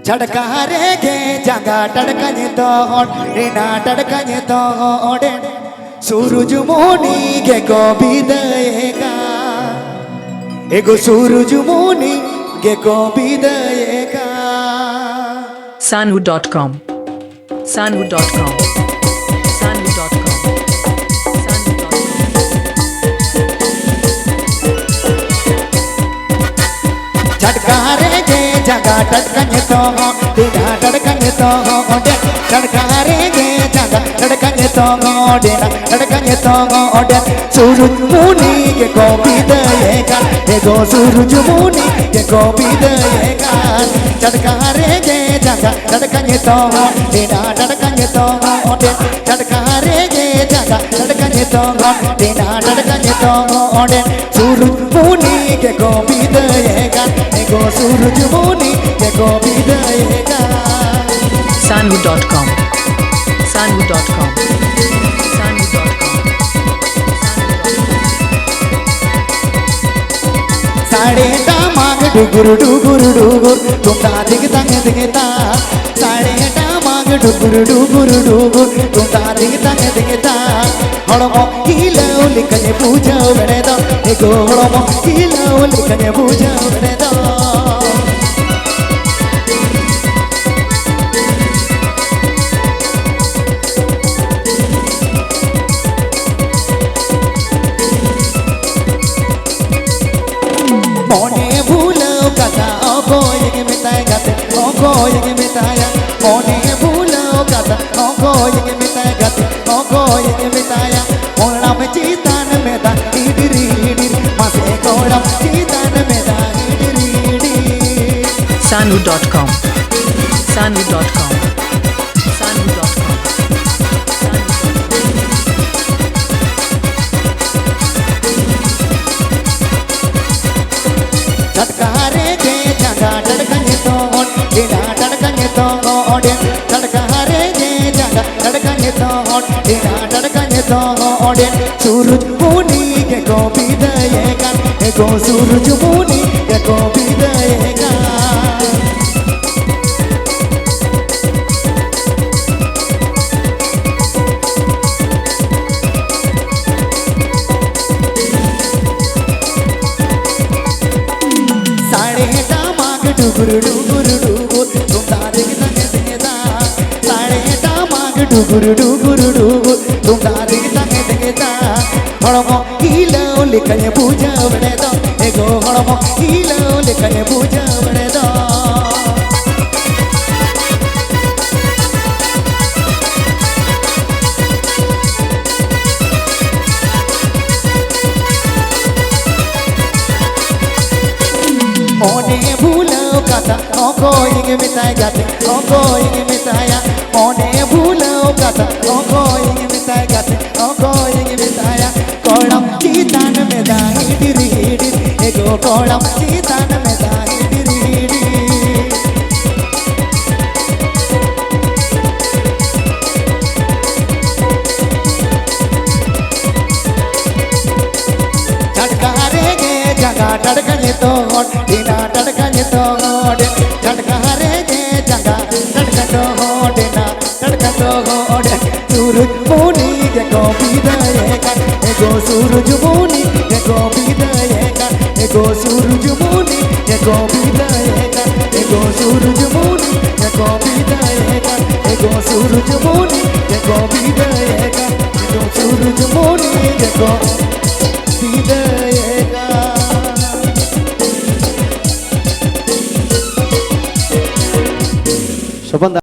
Chadkarege jaga tadkanye tohon rina tadkanye tohoden surujumoni ge ko bidayega ego surujumoni ge ko bidayega Sanhu.com Sanhu.com Sanhu.com Chadkarege jaga tadkanye tohon rina tadkanye tohoden Chadkarege jaga tadkanye tohon rina tadkanye tohoden surujumoni ge ko bidayega ego surujumoni ge ko bidayega Chadkarege jaga tadkanye tohon rina tadkanye tohoden Chadkarege jaga tadkanye tohon rina tadkanye tohoden surujumoni ge ko bidayega ego surujumoni ge ko bidayega Sanhu.com Sanhu.com Sanhu.com साड़े दामाग डुगुर डुगुर डुगुर तुमदा दिगता दिगता साड़े दामाग डुगुर डुगुर डुगुर तुमदा दिगता हड़मो kilo लिखने पूजा बने दो एगो हड़मो kilo लिखने पूजा बने दो मोने भूलो कथा ओको ये मिताय गाते ओको ये मिताया मोने भूलो कथा ओको ये मिताय गाते ओको ये मिताया मोला में चीतान में दा इडरी इडरी मासे कोड़ा चीतान में दा इडरी इडरी Sanhu.com Sanhu.com Sanhu.com Chadkarege jaga tadkanye tohon rina tadkanye tohoden Chadkarege jaga tadkanye tohon rina tadkanye tohoden surujumoni ge ko bidayega ego surujumoni ge ko bidayega साड़े दामाग डुगुर डुगुर डुगुर तुमदा दिगता दिगता साड़े दामाग डुगुर डुगुर डुगुर तुमदा दिगता दिगता हड़मो कीलो लिखने पूजा बने दो एगो हड़मो कीलो लिखने पूजा बने दो मोने भूलो कथा ओको ये मिताय गाते ओको ये मिताया मोने भूलो कथा ओको ये मिताय गाते ओको ये मिताया कोड़म चीतान में दा इडरी इडरी एगो कोड़म चीतान में दा इडरी इडरी Chadkarege jaga tadkanye tohon rina tadkanye tohoden Chadkarege jaga tadkanye tohon rina tadkanye tohoden surujumoni ge ko bidayega ego surujumoni ge ko bidayega ego surujumoni ge ko bidayega ego surujumoni ge ko bidayega ego surujumoni ge ko bidayega ego surujumoni ge ko bidayega Sopan